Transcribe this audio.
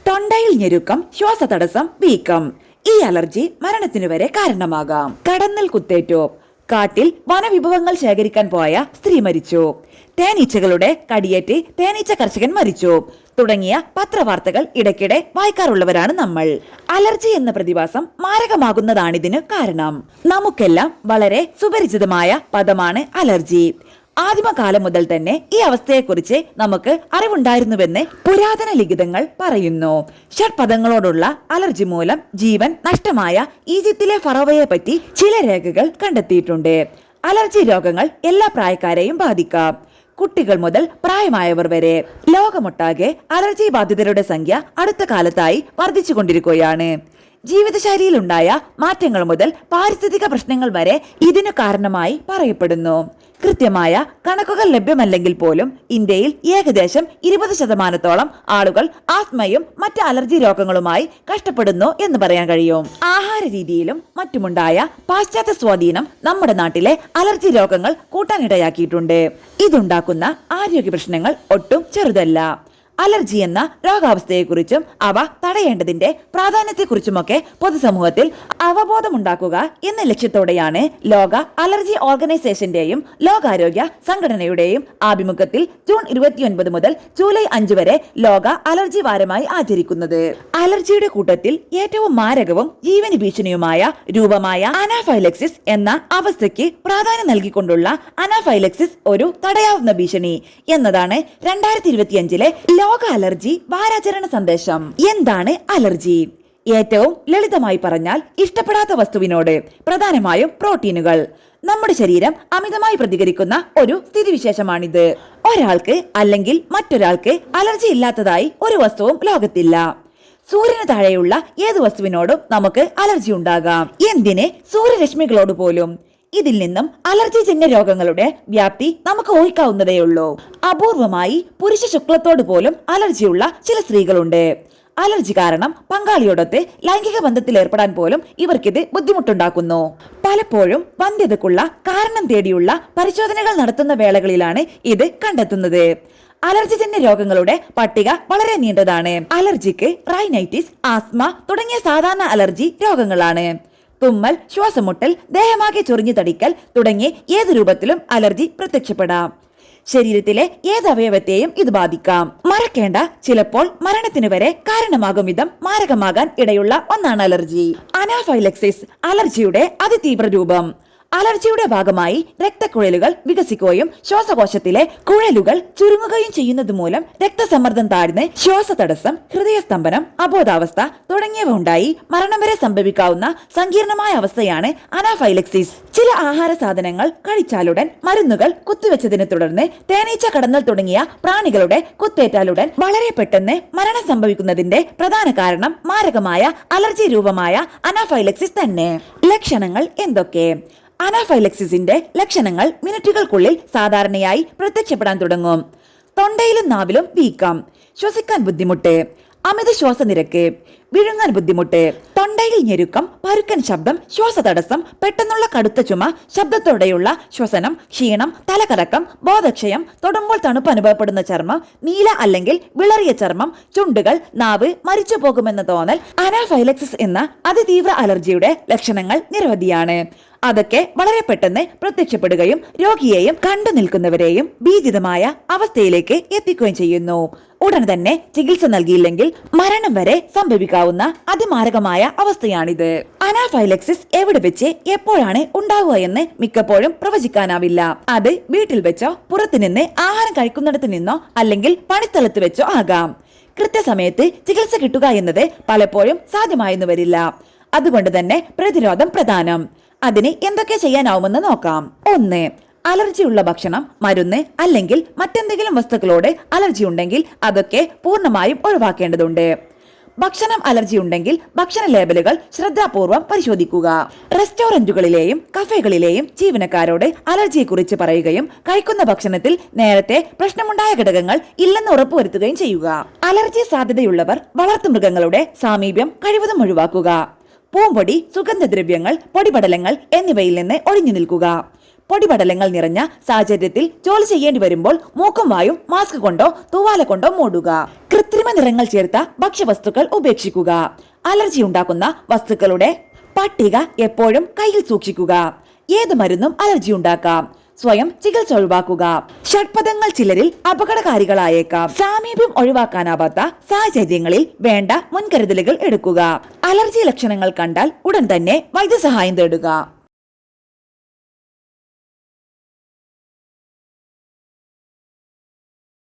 തൊണ്ടയിൽ ഞെരുക്കം, ശ്വാസതടസ്സം, വീക്കം. ഈ അലർജി മരണത്തിനു വരെ കാരണമാകാം. കടന്നൽ കുത്തേറ്റു. കാട്ടിൽ വനവിഭവങ്ങൾ ശേഖരിക്കാൻ പോയ സ്ത്രീ മരിച്ചു. തേനീച്ചകളുടെ കടിയേറ്റ് തേനീച്ച കർഷകൻ മരിച്ചു തുടങ്ങിയ പത്രവാർത്തകൾ ഇടയ്ക്കിടെ വായിക്കാറുള്ളവരാണ് നമ്മൾ. അലർജി എന്ന പ്രതിഭാസം മാരകമാകുന്നതാണിതിന് കാരണം. നമുക്കെല്ലാം വളരെ സുപരിചിതമായ പദമാണ് അലർജി. ആദിമകാലം മുതൽ തന്നെ ഈ അവസ്ഥയെക്കുറിച്ച് നമുക്ക് അറിവുണ്ടായിരുന്നുവെന്ന് പുരാതന ലിഖിതങ്ങൾ പറയുന്നു. ഷഡ്പദങ്ങളോടുള്ള അലർജി മൂലം ജീവൻ നഷ്ടമായ ഈജിപ്തിലെ ഫറോവയെ പറ്റി ചില രേഖകൾ കണ്ടെത്തിയിട്ടുണ്ട്. അലർജി രോഗങ്ങൾ എല്ലാ പ്രായക്കാരെയും ബാധിക്കാം, കുട്ടികൾ മുതൽ പ്രായമായവർ വരെ. ലോകമൊട്ടാകെ അലർജി ബാധിതരുടെ സംഖ്യ അടുത്ത കാലത്തായി വർദ്ധിച്ചുകൊണ്ടിരിക്കുകയാണ്. ജീവിതശൈലിയിലുണ്ടായ മാറ്റങ്ങൾ മുതൽ പാരിസ്ഥിതിക പ്രശ്നങ്ങൾ വരെ ഇതിനു കാരണമായി പറയപ്പെടുന്നു. കൃത്യമായ കണക്കുകൾ ലഭ്യമല്ലെങ്കിൽ പോലും ഇന്ത്യയിൽ ഏകദേശം 20% ആളുകൾ ആസ്മയും മറ്റ് അലർജി രോഗങ്ങളുമായി കഷ്ടപ്പെടുന്നു എന്ന് പറയാൻ കഴിയും. ആഹാര രീതിയിലും മറ്റുമുണ്ടായ പാശ്ചാത്യ സ്വാധീനം നമ്മുടെ നാട്ടിലെ അലർജി രോഗങ്ങൾ കൂട്ടാനിടയാക്കിയിട്ടുണ്ട്. ഇതുണ്ടാക്കുന്ന ആരോഗ്യ പ്രശ്നങ്ങൾ ഒട്ടും ചെറുതല്ല. അലർജി എന്ന രോഗാവസ്ഥയെക്കുറിച്ചും അവ തടയേണ്ടതിന്റെ പ്രാധാന്യത്തെക്കുറിച്ചുമൊക്കെ പൊതുസമൂഹത്തിൽ അവബോധമുണ്ടാക്കുക എന്ന ലക്ഷ്യത്തോടെയാണ് ലോക അലർജി ഓർഗനൈസേഷന്റെയും ലോകാരോഗ്യ സംഘടനയുടെയും ആഭിമുഖ്യത്തിൽ ജൂൺ 29 മുതൽ ജൂലൈ 5 വരെ ലോക അലർജി വാരമായി ആചരിക്കുന്നത്. അലർജിയുടെ കൂട്ടത്തിൽ ഏറ്റവും മാരകവും ജീവന് ഭീഷണിയുമായ രൂപമായ അനാഫൈലക്സിസ് എന്ന അവസ്ഥയ്ക്ക് പ്രാധാന്യം നൽകിക്കൊണ്ടുള്ള അനാഫൈലക്സിസ് ഒരു തടയാവുന്ന ഭീഷണി എന്നതാണ് 2025 ലോക അലർജി വാരാചരണ സന്ദേശം. എന്താണ് അലർജി? ഏറ്റവും ലളിതമായി പറഞ്ഞാൽ ഇഷ്ടപ്പെടാത്ത വസ്തുവിനോട്, പ്രധാനമായും പ്രോട്ടീനുകൾ, നമ്മുടെ ശരീരം അമിതമായി പ്രതികരിക്കുന്ന ഒരു സ്ഥിതിവിശേഷമാണിത്. ഒരാൾക്ക് അല്ലെങ്കിൽ മറ്റൊരാൾക്ക് അലർജി ഇല്ലാത്തതായി ഒരു വസ്തുവും ലോകത്തില്ല. സൂര്യന് താഴെയുള്ള ഏത് വസ്തുവിനോടും നമുക്ക് അലർജി ഉണ്ടാകാം. എന്തിന് സൂര്യരശ്മികളോട് പോലും. ഇതിൽ നിന്നും അലർജിജന്യ രോഗങ്ങളുടെ വ്യാപ്തി നമുക്ക് ഊഹിക്കാവുന്നതേയുള്ളൂ. അപൂർവമായി പുരുഷ ശുക്ലത്തോട് പോലും അലർജിയുള്ള ചില സ്ത്രീകളുണ്ട്. അലർജി കാരണം പങ്കാളിയോടൊത്ത് ലൈംഗിക ബന്ധത്തിൽ ഏർപ്പെടാൻ പോലും ഇവർക്കിത് ബുദ്ധിമുട്ടുണ്ടാക്കുന്നു. പലപ്പോഴും വന്ധ്യതയ്ക്കുള്ള കാരണം തേടിയുള്ള പരിശോധനകൾ നടത്തുന്ന വേളകളിലാണ് ഇത് കണ്ടെത്തുന്നത്. അലർജിജന്യ രോഗങ്ങളുടെ പട്ടിക വളരെ നീണ്ടതാണ്. അലർജിക്ക് റൈനൈറ്റിസ്, ആസ്മ തുടങ്ങിയ സാധാരണ അലർജി രോഗങ്ങളാണ്. തുമ്മൽ, ശ്വാസമുട്ടൽ, ദേഹമാകെ ചൊറിഞ്ഞു തടിക്കൽ തുടങ്ങി ഏത് രൂപത്തിലും അലർജി പ്രത്യക്ഷപ്പെടാം. ശരീരത്തിലെ ഏത് അവയവത്തെയും ഇത് ബാധിക്കാം. മറക്കേണ്ട, ചിലപ്പോൾ മരണത്തിനു വരെ കാരണമാകും വിധം മാരകമാകാൻ ഇടയുള്ള ഒന്നാണ് അലർജി. അനാഫൈലക്സിസ് അലർജിയുടെ അതിതീവ്ര രൂപം. അലർജിയുടെ ഭാഗമായി രക്തക്കുഴലുകൾ വികസിക്കുകയും ശ്വാസകോശത്തിലെ കുഴലുകൾ ചുരുങ്ങുകയും ചെയ്യുന്നത് മൂലം രക്തസമ്മർദ്ദം താഴ്ന്ന് ശ്വാസതടസ്സം, ഹൃദയസ്തംഭനം, അബോധാവസ്ഥ തുടങ്ങിയവ ഉണ്ടായി മരണം വരെ സംഭവിക്കാവുന്ന സങ്കീർണമായ അവസ്ഥയാണ് അനാഫൈലക്സിസ്. ചില ആഹാര സാധനങ്ങൾ കഴിച്ചാലുടൻ, മരുന്നുകൾ കുത്തിവെച്ചതിനെ തുടർന്ന്, തേനീച്ച, കടന്നൽ തുടങ്ങിയ പ്രാണികളുടെ കുത്തേറ്റാലുടൻ വളരെ പെട്ടെന്ന് മരണം സംഭവിക്കുന്നതിന്റെ പ്രധാന കാരണം മാരകമായ അലർജി രൂപമായ അനാഫൈലക്സിസ് തന്നെ. ലക്ഷണങ്ങൾ എന്തൊക്കെ? അനാഫൈലക്സിസിന്റെ ലക്ഷണങ്ങൾ മിനിറ്റുകൾക്കുള്ളിൽ സാധാരണയായി പ്രത്യക്ഷപ്പെടാൻ തുടങ്ങും. തൊണ്ടയിലും നാവിലും വീക്കം, ശ്വസിക്കാൻ ബുദ്ധിമുട്ട്, അമിത ശ്വാസനിരക്ക്, വിഴുങ്ങാൻ ബുദ്ധിമുട്ട്, തൊണ്ടയിൽ ഞെരുക്കം, പരുക്കൻ ശബ്ദം, ശ്വാസതടസ്സം, പെട്ടെന്നുള്ള കടുത്ത ചുമ, ശബ്ദത്തോടെയുള്ള ശ്വസനം, ക്ഷീണം, തലകറക്കം, ബോധക്ഷയം, തൊടുമ്പോൾ തണുപ്പ് അനുഭവപ്പെടുന്ന ചർമ്മം, നീല അല്ലെങ്കിൽ വിളറിയ ചർമ്മം, ചുണ്ടുകൾ, നാവ് മരിച്ചു പോകുമെന്ന തോന്നൽ. അനാഫൈലക്സിസ് എന്ന അതിതീവ്ര അലർജിയുടെ ലക്ഷണങ്ങൾ നിരവധിയാണ്. അതൊക്കെ വളരെ പെട്ടെന്ന് പ്രത്യക്ഷപ്പെടുകയും രോഗിയെയും കണ്ടു നിൽക്കുന്നവരെയും ഭീതിതമായ അവസ്ഥയിലേക്ക് എത്തിക്കുകയും ചെയ്യുന്നു. ഉടൻ തന്നെ ചികിത്സ നൽകിയില്ലെങ്കിൽ മരണം വരെ സംഭവിക്കാവുന്ന അതിമാരകമായ അവസ്ഥയാണിത്. അനാഫൈലക്സിസ് എവിടെ വെച്ച് എപ്പോഴാണ് ഉണ്ടാവുക എന്ന് മിക്കപ്പോഴും പ്രവചിക്കാനാവില്ല. അത് വീട്ടിൽ വെച്ചോ, പുറത്തുനിന്ന് ആഹാരം കഴിക്കുന്നിടത്ത് നിന്നോ അല്ലെങ്കിൽ പണിസ്ഥലത്ത് വെച്ചോ ആകാം. കൃത്യസമയത്ത് ചികിത്സ കിട്ടുക എന്നത് പലപ്പോഴും സാധ്യമായെന്ന് വരില്ല. അതുകൊണ്ട് തന്നെ പ്രതിരോധം പ്രധാനം. അതിന് എന്തൊക്കെ ചെയ്യാനാവുമെന്ന് നോക്കാം. 1. അലർജിയുള്ള ഭക്ഷണം, മരുന്ന് അല്ലെങ്കിൽ മറ്റെന്തെങ്കിലും വസ്തുക്കളോട് അലർജി ഉണ്ടെങ്കിൽ അതൊക്കെ പൂർണ്ണമായും ഒഴിവാക്കേണ്ടതുണ്ട്. ഭക്ഷണം അലർജി ഉണ്ടെങ്കിൽ ഭക്ഷണ ലേബലുകൾ ശ്രദ്ധാപൂർവം പരിശോധിക്കുക. റെസ്റ്റോറന്റുകളിലെയും കഫേകളിലെയും ജീവനക്കാരോട് അലർജിയെക്കുറിച്ച് പറയുകയും കഴിക്കുന്ന ഭക്ഷണത്തിൽ നേരത്തെ പ്രശ്നമുണ്ടായ ഘടകങ്ങൾ ഇല്ലെന്ന് ഉറപ്പുവരുത്തുകയും ചെയ്യുക. അലർജി സാധ്യതയുള്ളവർ വളർത്തുമൃഗങ്ങളുടെ സാമീപ്യം കഴിവതും ഒഴിവാക്കുക. പൂമ്പൊടി, സുഗന്ധദ്രവ്യങ്ങൾ, പൊടിപടലങ്ങൾ എന്നിവയിൽ നിന്ന് ഒഴിഞ്ഞു നിൽക്കുക. പൊടിപടലങ്ങൾ നിറഞ്ഞ സാഹചര്യത്തിൽ ജോലി ചെയ്യേണ്ടി വരുമ്പോൾ മൂക്കും വായും മാസ്ക് കൊണ്ടോ തൂവാല കൊണ്ടോ മൂടുക. കൃത്രിമ നിറങ്ങൾ ചേർത്ത ഭക്ഷ്യവസ്തുക്കൾ ഉപേക്ഷിക്കുക. അലർജി ഉണ്ടാക്കുന്ന വസ്തുക്കളുടെ പട്ടിക എപ്പോഴും കയ്യിൽ സൂക്ഷിക്കുക. ഏത് മരുന്നും അലർജി ഉണ്ടാക്കാം. സ്വയം ചികിത്സ ഒഴിവാക്കുക. ഷഡ്പദങ്ങൾ ചിലരിൽ അപകടകാരികളായേക്കാം. സാമീപ്യം ഒഴിവാക്കാനാവാത്ത സാഹചര്യങ്ങളിൽ വേണ്ട മുൻകരുതലുകൾ എടുക്കുക. അലർജി ലക്ഷണങ്ങൾ കണ്ടാൽ ഉടൻ തന്നെ വൈദ്യസഹായം തേടുക.